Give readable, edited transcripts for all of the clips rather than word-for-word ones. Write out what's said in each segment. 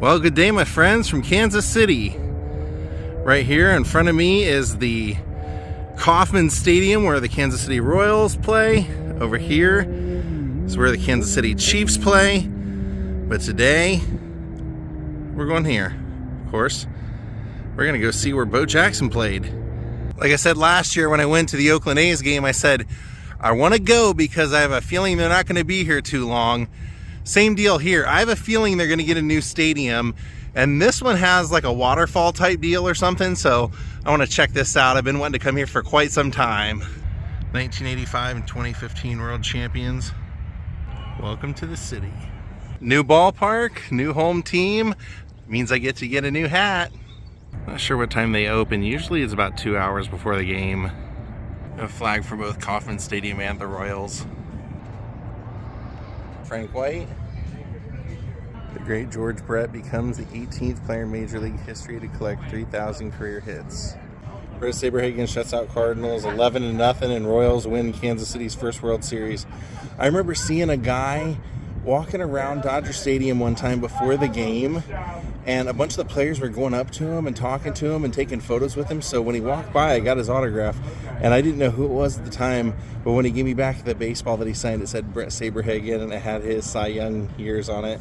Well, good day, my friends from Kansas City. Right here in front of me is the Kauffman Stadium where the Kansas City Royals play. Over here is where the Kansas City Chiefs play. But today, we're going here. Of course, we're going to go see where Bo Jackson played. Like I said last year when I went to the Oakland A's game, I said, I want to go because I have a feeling they're not going to be here too long. Same deal here. I have a feeling they're going to get a new stadium, and this one has like a waterfall type deal or something, so I want to check this out. I've been wanting to come here for quite some time. 1985 and 2015 world champions. Welcome to the city. New ballpark, new home team. Means I get to get a new hat. Not sure what time they open. Usually it's about 2 hours before the game. A flag for both Kauffman Stadium and the Royals. Frank White. The great George Brett becomes the 18th player in Major League history to collect 3,000 career hits. Brett Saberhagen shuts out Cardinals 11-0, and Royals win Kansas City's first World Series. I remember seeing a guy walking around Dodger Stadium one time before the game, and a bunch of the players were going up to him and talking to him and taking photos with him. So when he walked by, I got his autograph, and I didn't know who it was at the time, but when he gave me back the baseball that he signed, it said Brett Saberhagen, and it had his Cy Young years on it.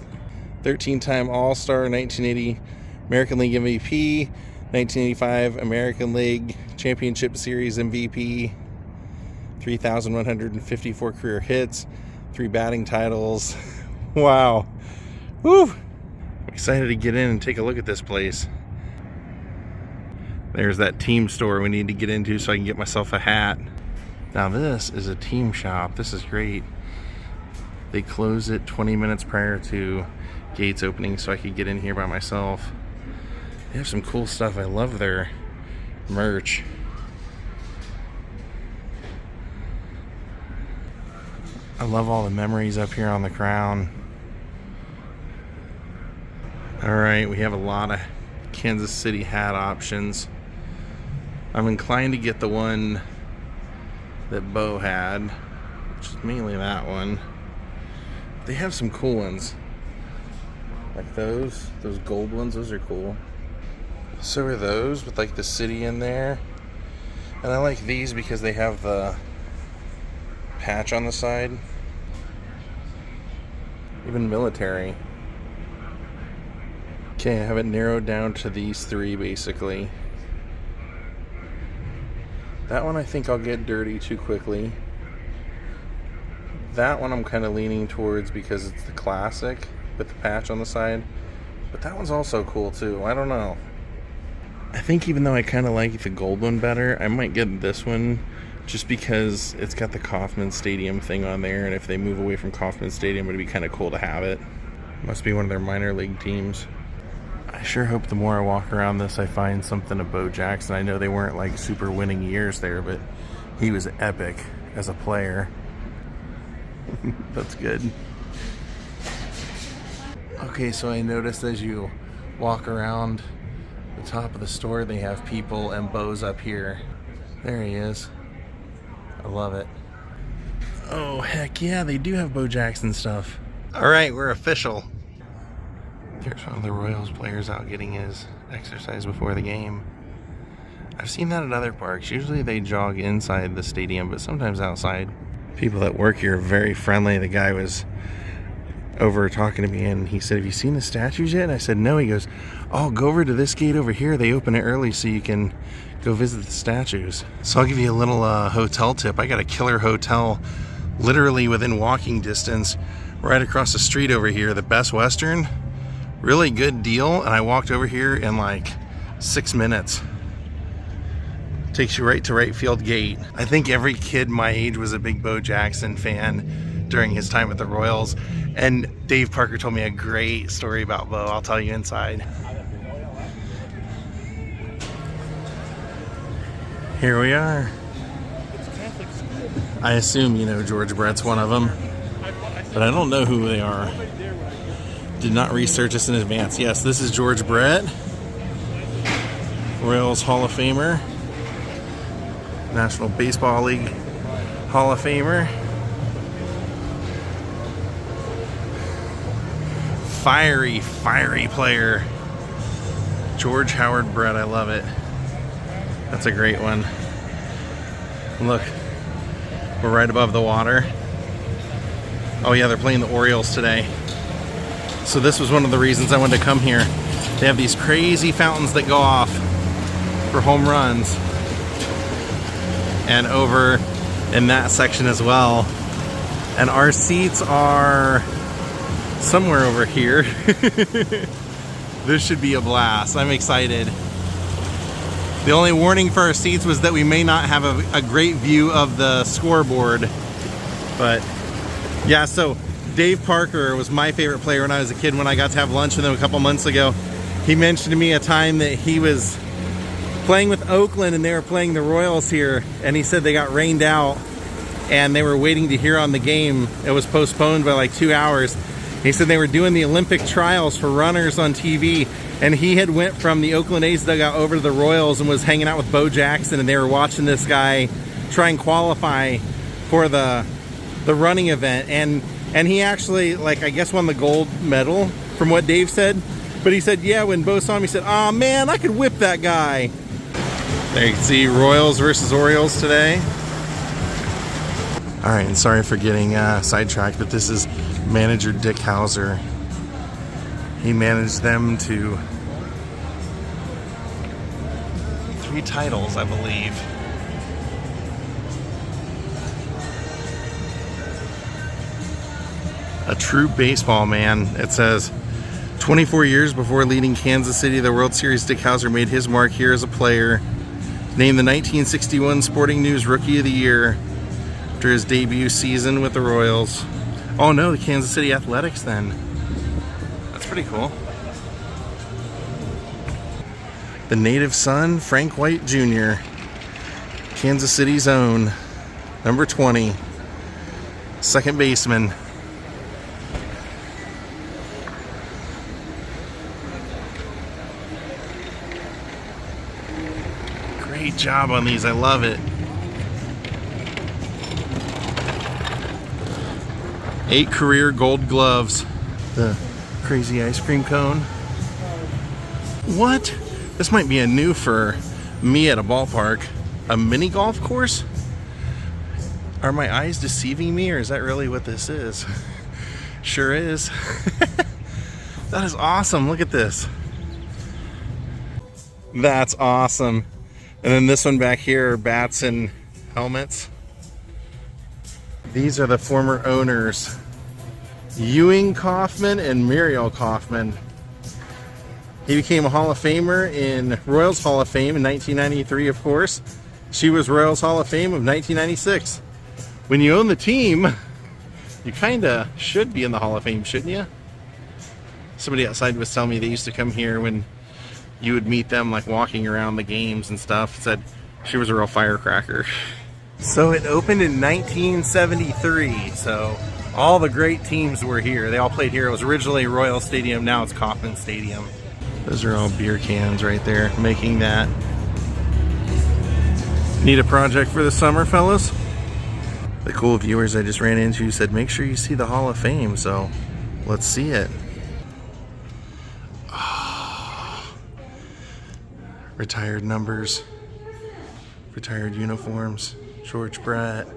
13-time All-Star, 1980 American League MVP, 1985 American League Championship Series MVP, 3,154 career hits, 3 batting titles. Wow. Woo! I'm excited to get in and take a look at this place. There's that team store we need to get into so I can get myself a hat. Now this is a team shop. This is great. They close it 20 minutes prior to gates opening so I could get in here by myself. They have some cool stuff. I love their merch. I love all the memories up here on the crown. Alright, we have a lot of Kansas City hat options. I'm inclined to get the one that Bo had, which is mainly that one. They have some cool ones. Like those gold ones, those are cool. So are those with like the city in there. And I like these because they have the patch on the side. Even military. Okay, I have it narrowed down to these 3 basically. That one I think I'll get dirty too quickly. That one I'm kind of leaning towards because it's the classic with the patch on the side. But that one's also cool too. I don't know. I think even though I kind of like the gold one better, I might get this one just because it's got the Kauffman Stadium thing on there, and if they move away from Kauffman Stadium, it'd be kind of cool to have it. Must be one of their minor league teams. I sure hope the more I walk around this, I find something of Bo Jackson. I know they weren't like super winning years there, but he was epic as a player. That's good. Okay, so I noticed as you walk around the top of the store, they have people and Bo's up here. There he is. I love it. Oh, heck yeah, they do have Bo Jackson stuff. All right, we're official. There's one of the Royals players out getting his exercise before the game. I've seen that at other parks. Usually they jog inside the stadium, but sometimes outside. People that work here are very friendly. The guy was over talking to me and he said, have you seen the statues yet? And I said, no. He goes, oh, go over to this gate over here. They open it early so you can go visit the statues. So I'll give you a little hotel tip. I got a killer hotel literally within walking distance right across the street over here, the Best Western. Really good deal, and I walked over here in like 6 minutes. Takes you right to right field gate. I think every kid my age was a big Bo Jackson fan during his time at the Royals, and Dave Parker told me a great story about Bo. I'll tell you inside. Here we are. I assume you know George Brett's one of them, but I don't know who they are. Did not research this in advance. Yes, this is George Brett, Royals Hall of Famer, National Baseball League Hall of Famer. fiery, fiery player. George Howard Brett, I love it. That's a great one. Look, we're right above the water. Oh yeah, they're playing the Orioles today. So this was one of the reasons I wanted to come here. They have these crazy fountains that go off for home runs. And over in that section as well. And our seats are somewhere over here. This should be a blast. I'm excited. The only warning for our seats was that we may not have a great view of the scoreboard. But yeah, so Dave Parker was my favorite player when I was a kid. When I got to have lunch with him a couple months ago, he mentioned to me a time that he was playing with Oakland and they were playing the Royals here, and he said they got rained out and they were waiting to hear on the game. It was postponed by like 2 hours. He said they were doing the Olympic trials for runners on TV, and he had went from the Oakland A's dugout over to the Royals and was hanging out with Bo Jackson, and they were watching this guy try and qualify for the running event, and he actually, like, I guess won the gold medal from what Dave said. But he said, yeah, when Bo saw him, he said, "Oh man, I could whip that guy." There you can see Royals versus Orioles today. All right, and sorry for getting sidetracked, but this is manager Dick Hauser. He managed them to 3 titles, I believe. A true baseball man. It says, 24 years before leading Kansas City to the World Series, Dick Hauser made his mark here as a player. Named the 1961 Sporting News Rookie of the Year after his debut season with the Royals. Oh no, the Kansas City Athletics then. That's pretty cool. The native son, Frank White Jr., Kansas City's own, number 20, second baseman. Great job on these, I love it. 8 career gold gloves. The crazy ice cream cone. What? This might be a new for me at a ballpark. A mini golf course? Are my eyes deceiving me, or is that really what this is? Sure is. That is awesome. Look at this. That's awesome. And then this one back here are bats and helmets. These are the former owners, Ewing Kauffman and Muriel Kauffman. He became a Hall of Famer in Royals Hall of Fame in 1993, of course. She was Royals Hall of Fame of 1996. When you own the team, you kinda should be in the Hall of Fame, shouldn't you? Somebody outside was telling me they used to come here when you would meet them, like walking around the games and stuff. Said she was a real firecracker. So it opened in 1973, so all the great teams were here. They all played here. It was originally Royal Stadium, now it's Kauffman Stadium. Those are all beer cans right there, making that. Need a project for the summer, fellas? The cool viewers I just ran into said, make sure you see the Hall of Fame, so let's see it. Oh. Retired numbers, retired uniforms. George Brett.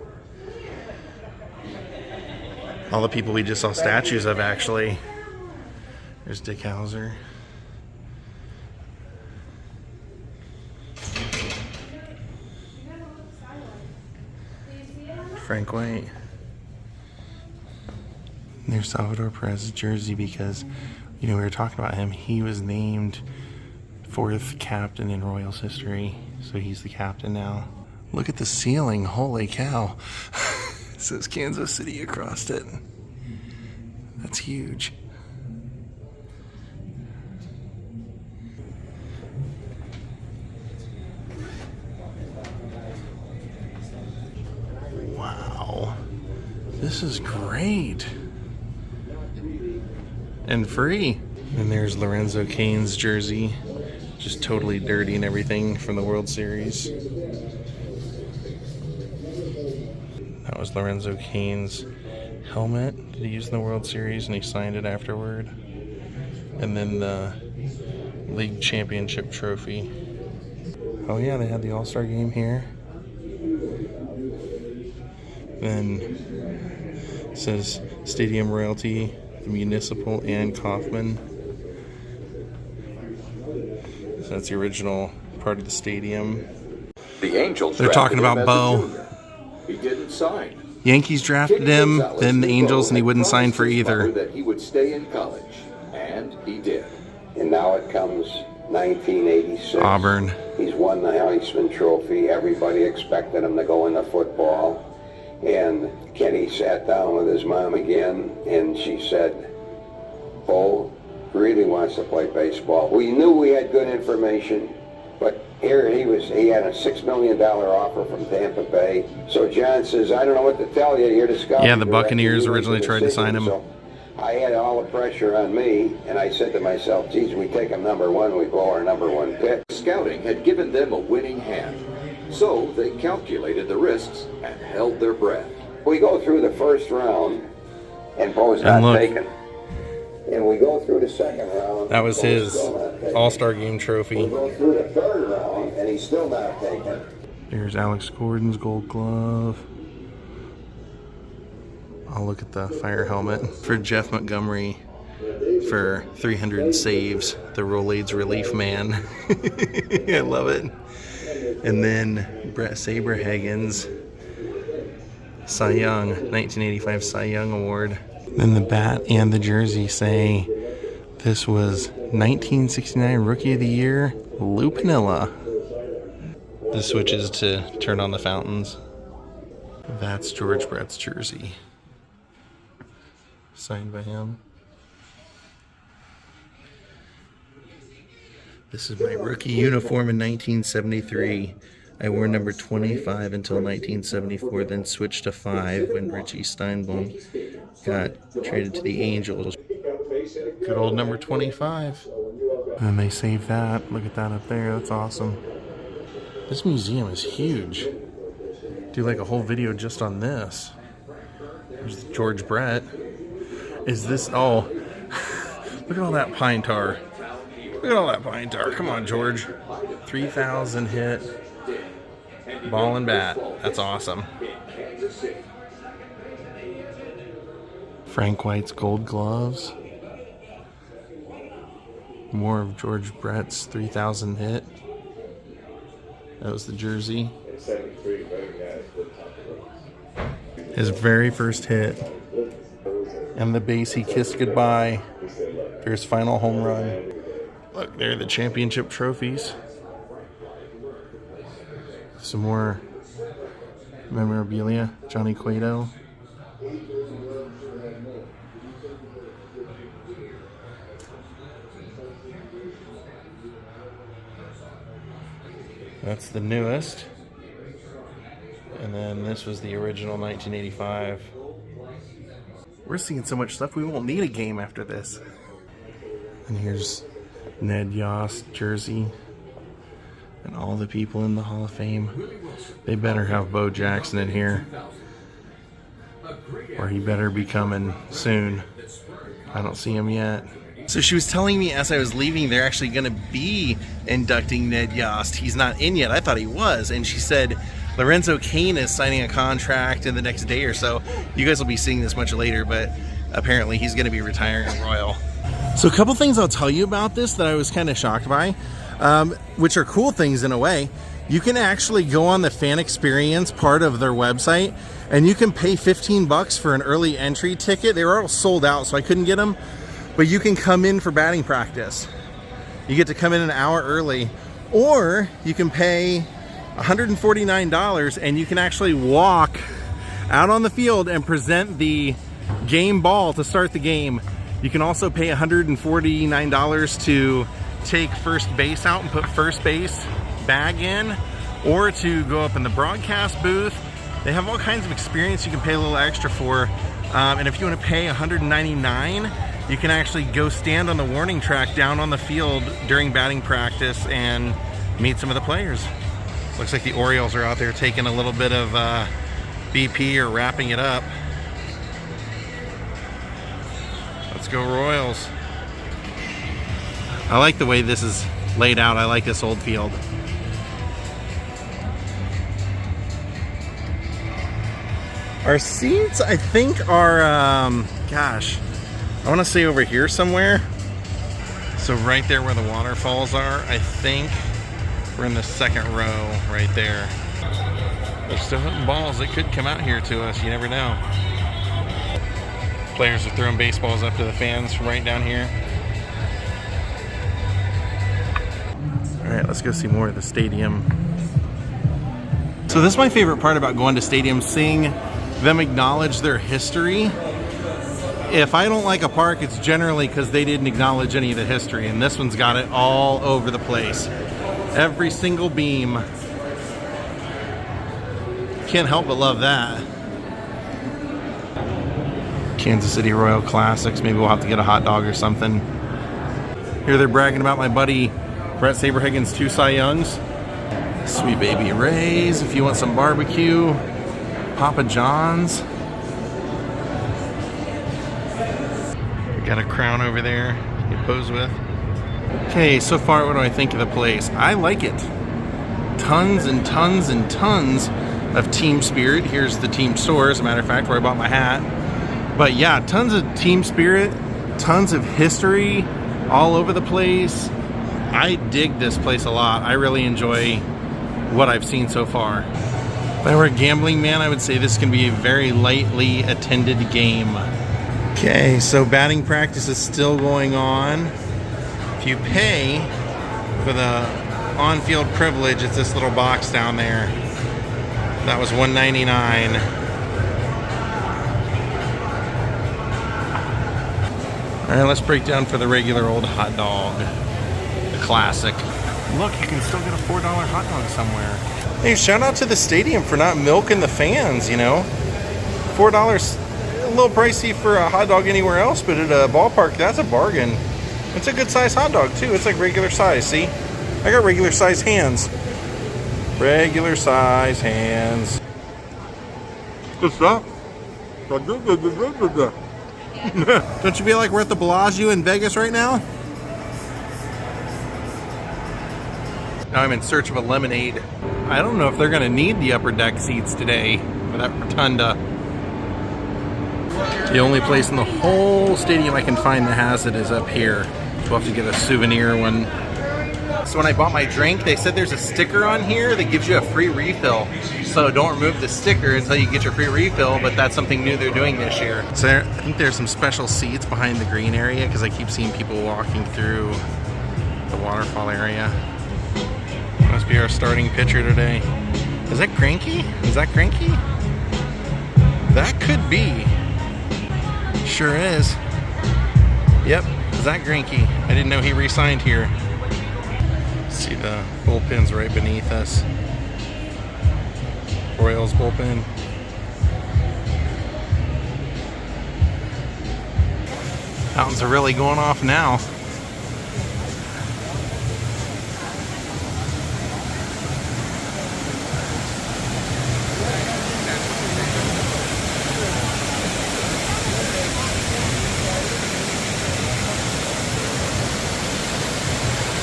All the people we just saw statues of, actually. There's Dick Hauser. Frank White. There's Salvador Perez's jersey because, you know, we were talking about him. He was named 4th captain in Royals history, so he's the captain now. Look at the ceiling, holy cow. It says Kansas City across it. That's huge. Wow. This is great. And free. And there's Lorenzo Cain's jersey. Just totally dirty and everything from the World Series. That was Lorenzo Cain's helmet that he used in the World Series, and he signed it afterward. And then the league championship trophy. Oh yeah, they had the All-Star game here. Then it says Stadium Royalty, Municipal, and Kauffman. So that's the original part of the stadium. The Angels. They're talking about Bo. He didn't sign. Yankees drafted him, then the Angels, and he wouldn't sign for either. That he would stay in college, and he did. And now it comes 1986. Auburn. He's won the Heisman Trophy. Everybody expected him to go into football. And Kenny sat down with his mom again, and she said, "Bo really wants to play baseball." We knew we had good information, but here he had a $6 million offer from Tampa Bay. So John says, "I don't know what to tell you. You're the scout." Yeah, the Buccaneers originally tried to sign him. So I had all the pressure on me, and I said to myself, geez, we take him number one, we blow our number one pick. Scouting had given them a winning hand, so they calculated the risks and held their breath. We go through the first round, and Bo's not taken. And we go through the second round. That was his All-Star Game trophy. We go through the third round, and he's still not taken. Here's Alex Gordon's gold glove. I'll look at the fire helmet for Jeff Montgomery for 300 saves, the Rolaids relief man. I love it. And then Brett Saberhagen's Cy Young, 1985 Cy Young Award. Then the bat and the jersey say this was 1969 Rookie of the Year, Lou Piniella. This switches to turn on the fountains. That's George Brett's jersey. Signed by him. This is my rookie uniform in 1973. I wore number 25 until 1974, then switched to 5 when Richie Steinbaum got traded to the Angels. Good old number 25. And they saved that. Look at that up there. That's awesome. This museum is huge. Do like a whole video just on this. There's George Brett. Is this, oh, look at all that pine tar. Look at all that pine tar. Come on, George. 3,000 hit. Ball and bat. That's awesome. Frank White's gold gloves. More of George Brett's 3,000 hit. That was the jersey. His very first hit. And the base he kissed goodbye for his final home run. Look, there are the championship trophies. Some more memorabilia. Johnny Cueto. That's the newest. And then this was the original 1985. We're seeing so much stuff, we won't need a game after this. And here's Ned Yost jersey. And all the people in the Hall of Fame. They better have Bo Jackson in here. Or he better be coming soon. I don't see him yet. So she was telling me as I was leaving, they're actually going to be inducting Ned Yost. He's not in yet. I thought he was. And she said Lorenzo Cain is signing a contract in the next day or so. You guys will be seeing this much later, but apparently he's going to be retiring at Royal. So a couple things I'll tell you about this that I was kind of shocked by, which are cool things in a way. You can actually go on the fan experience part of their website and you can pay $15 for an early entry ticket. They were all sold out, so I couldn't get them. But you can come in for batting practice. You get to come in an hour early, or you can pay $149 and you can actually walk out on the field and present the game ball to start the game. You can also pay $149 to take first base out and put first base bag in, or to go up in the broadcast booth. They have all kinds of experience you can pay a little extra for. And if you want to pay $199, you can actually go stand on the warning track down on the field during batting practice and meet some of the players. Looks like the Orioles are out there taking a little bit of BP or wrapping it up. Let's go Royals. I like the way this is laid out. I like this old field. Our seats, I think, are, gosh, I want to say over here somewhere. So right there where the waterfalls are, I think we're in the second row right there. They're still hitting balls. It could come out here to us. You never know. Players are throwing baseballs up to the fans from right down here. All right, let's go see more of the stadium. So this is my favorite part about going to stadiums, seeing them acknowledge their history. If I don't like a park, it's generally because they didn't acknowledge any of the history, and this one's got it all over the place. Every single beam. Can't help but love that. Kansas City Royal Classics. Maybe we'll have to get a hot dog or something. Here they're bragging about my buddy Brett Saberhagen's 2 Cy Youngs. Sweet Baby Ray's, if you want some barbecue. Papa John's. We got a crown over there you can pose with. Okay, so far what do I think of the place? I like it. Tons and tons and tons of team spirit. Here's the team store, as a matter of fact, where I bought my hat. But yeah, tons of team spirit, tons of history all over the place. I dig this place a lot. I really enjoy what I've seen so far. If I were a gambling man, I would say this can be a very lightly attended game. Okay, so batting practice is still going on. If you pay for the on-field privilege, it's this little box down there. That was $1.99. All right, let's break down for the regular old hot dog. The classic. Look, you can still get a $4 hot dog somewhere. Hey, shout out to the stadium for not milking the fans, you know. $4, a little pricey for a hot dog anywhere else, but at a ballpark, that's a bargain. It's a good size hot dog too. It's like regular size, see? I got regular size hands. Regular size hands. Good stuff. Don't you feel like we're at the Bellagio in Vegas right now? Now I'm in search of a lemonade. I don't know if they're gonna need the upper deck seats today for that rotunda. The only place in the whole stadium I can find that has it is up here. We'll have to get a souvenir one. So when I bought my drink, they said there's a sticker on here that gives you a free refill. So don't remove the sticker until you get your free refill, but that's something new they're doing this year. So I think there's some special seats behind the green area because I keep seeing people walking through the waterfall area. Must be our starting pitcher today. Is that Cranky? Is that Cranky? That could be. Sure is. Yep, Zach Greinke. I didn't know he re-signed here. See the bullpen's right beneath us. Orioles bullpen. Fountains are really going off now.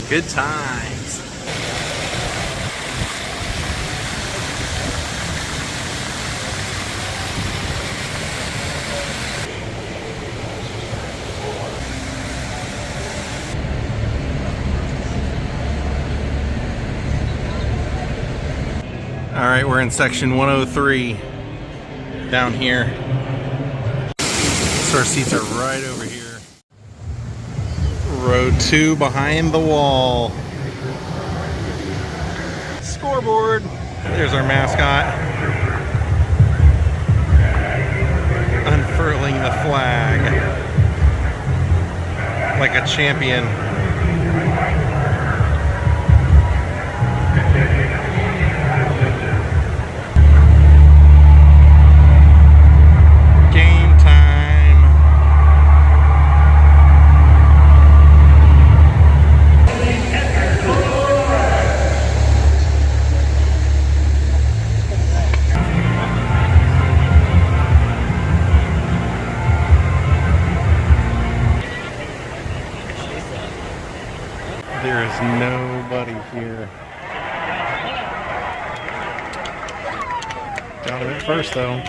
Good times. All right, we're in section 103 down here. So our seats are right over here. Row 2 behind the wall. Scoreboard. There's our mascot. Unfurling the flag like a champion. Game time. There's nobody here. Got him at first though.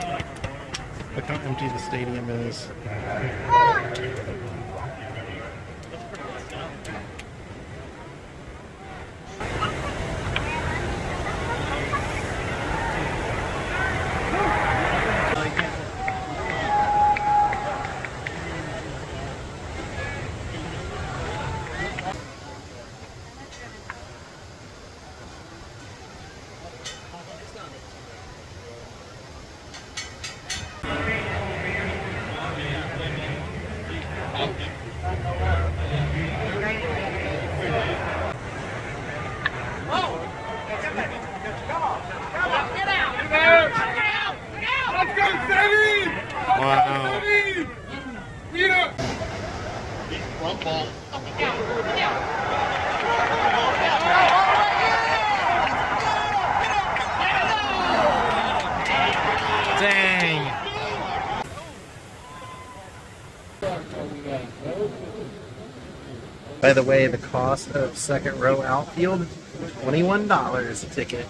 Look how empty the stadium is. Wow. Dang. By the way, the cost of second row outfield, $21 a ticket.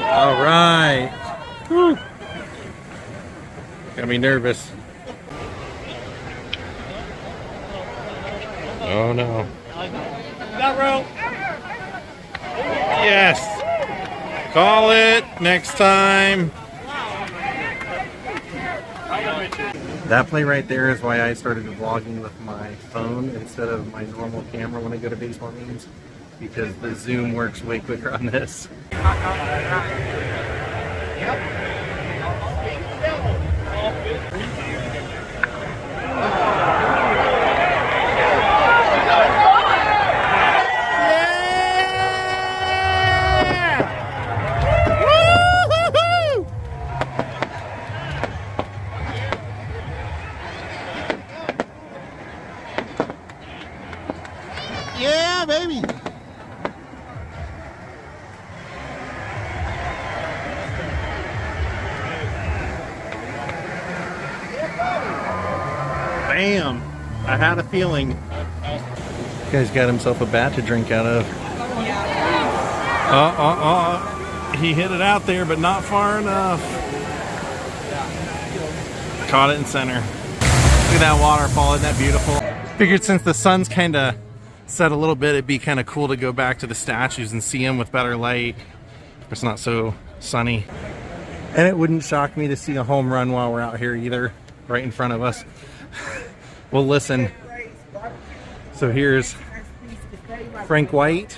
All right. Whew. Got me nervous. Oh no. Yes. Call it next time. That play right there is why I started vlogging with my phone instead of my normal camera when I go to baseball games, because the zoom works way quicker on this. Yeah, baby. Bam! I had a feeling. This guy's got himself a bat to drink out of. He hit it out there, but not far enough. Caught it in center. Look at that waterfall, isn't that beautiful? Figured since the sun's kind of set a little bit, it'd be kind of cool to go back to the statues and see them with better light. It's not so sunny. And it wouldn't shock me to see a home run while we're out here either, right in front of us. Well, listen. So here's Frank White.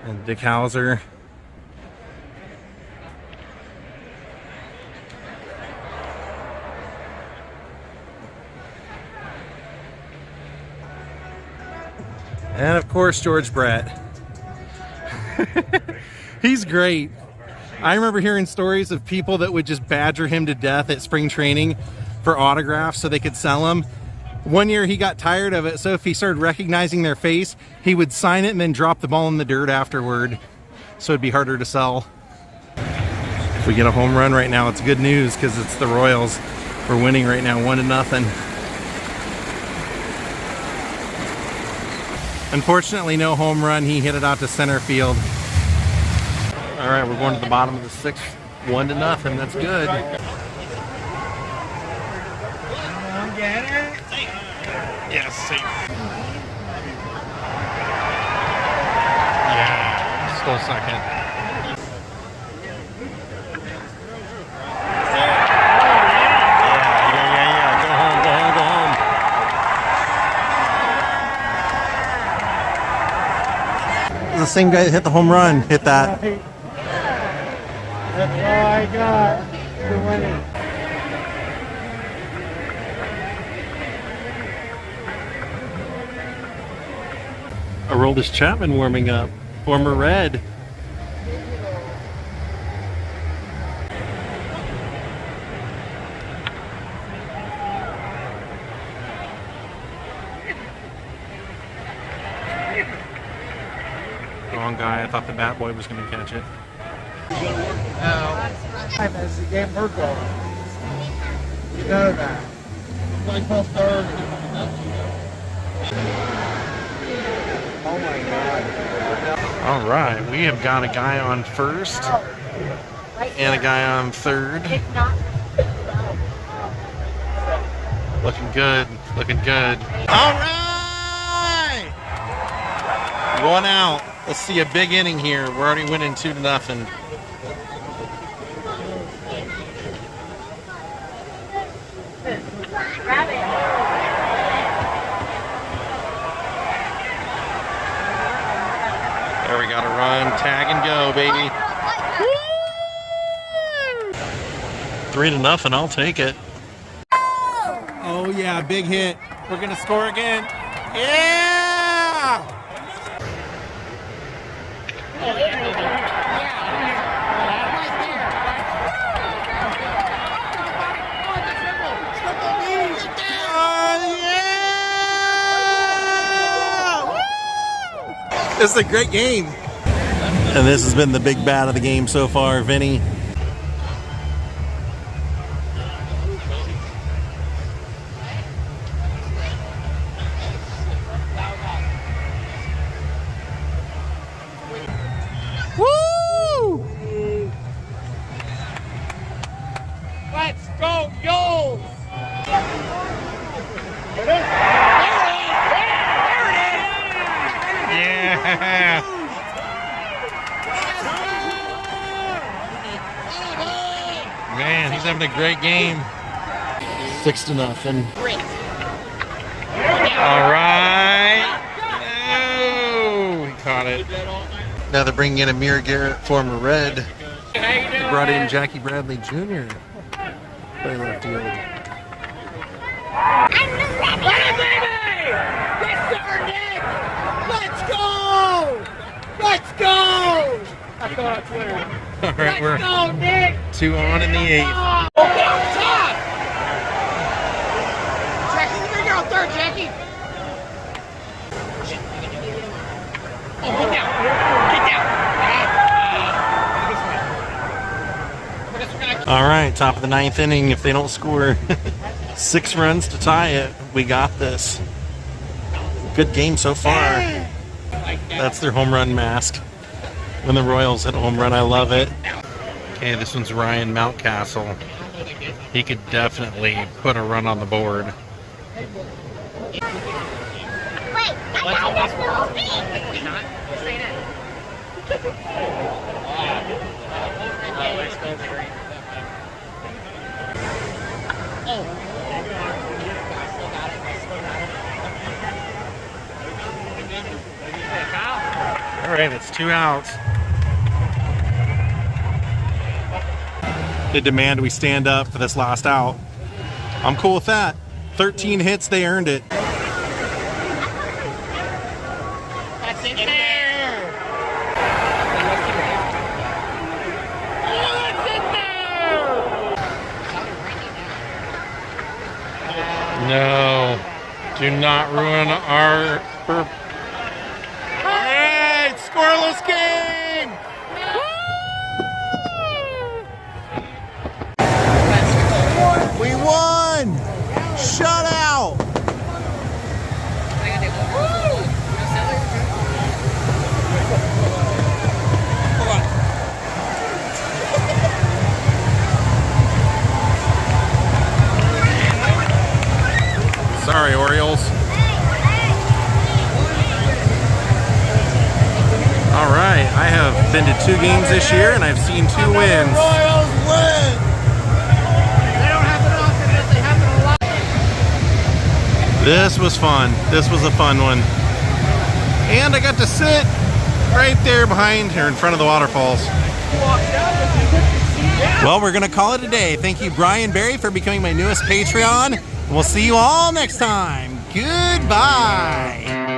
And Dick Hauser. And of course, George Brett. He's great. I remember hearing stories of people that would just badger him to death at spring training for autographs so they could sell them. One year he got tired of it, so if he started recognizing their face, he would sign it and then drop the ball in the dirt afterward, so it'd be harder to sell. If we get a home run right now, it's good news because it's the Royals. We're winning right now, 1-0. Unfortunately, no home run. He hit it out to center field. All right, we're going to the bottom of the sixth, 1-0. That's good. Get it? Yes, safe. Yeah, still second. Yeah. Go home. The same guy that hit the home run hit that. That's all I got to win it. Aroldis Chapman warming up, former Red. wrong guy. I thought the bat boy was going to catch it. As the game we're going. You know that. Like on third. Oh my God. All right, we have got a guy on first and a guy on third. Looking good, looking good. All right! 1 out. Let's see a big inning here. We're already winning 2-0. There we got to run, tag and go, baby. 3-0, I'll take it. Oh yeah, big hit. We're gonna score again. Yeah! This is a great game. And this has been the big bat of the game so far, Vinny. Woo! Let's go, Yoles! Yeah! Man, he's having a great game. 6-0. All right. No, he caught it. Now they're bringing in Amir Garrett, former Red. They brought in Jackie Bradley Jr. Play left field. Let's go! Let's go! I thought I Twitter. All right, we're Let's go, Nick! 2 on in the 8th. Okay, top! Jackie, you're gonna go third, Jackie! Oh, get down! Get down! All right, top of the 9th inning. If they don't score 6 runs to tie it, we got this. Good game so far. That's their home run mask. When the Royals hit a home run, I love it. Okay, this one's Ryan Mountcastle. He could definitely put a run on the board. Wait, that's supposed to be. Not. Say it. All right, it's 2 outs. They demand we stand up for this last out. I'm cool with that. 13 hits, they earned it. That's in there! Oh, that's in there! No, do not ruin our... All right, scoreless game! We won! Shutout! Sorry, Orioles. All right, I have been to 2 games this year and I've seen 2 wins. Royals win! They don't have it often, but they have it a lot. This was fun. This was a fun one. And I got to sit right there behind here in front of the waterfalls. Well, we're going to call it a day. Thank you, Brian Berry, for becoming my newest Patreon. We'll see you all next time. Goodbye.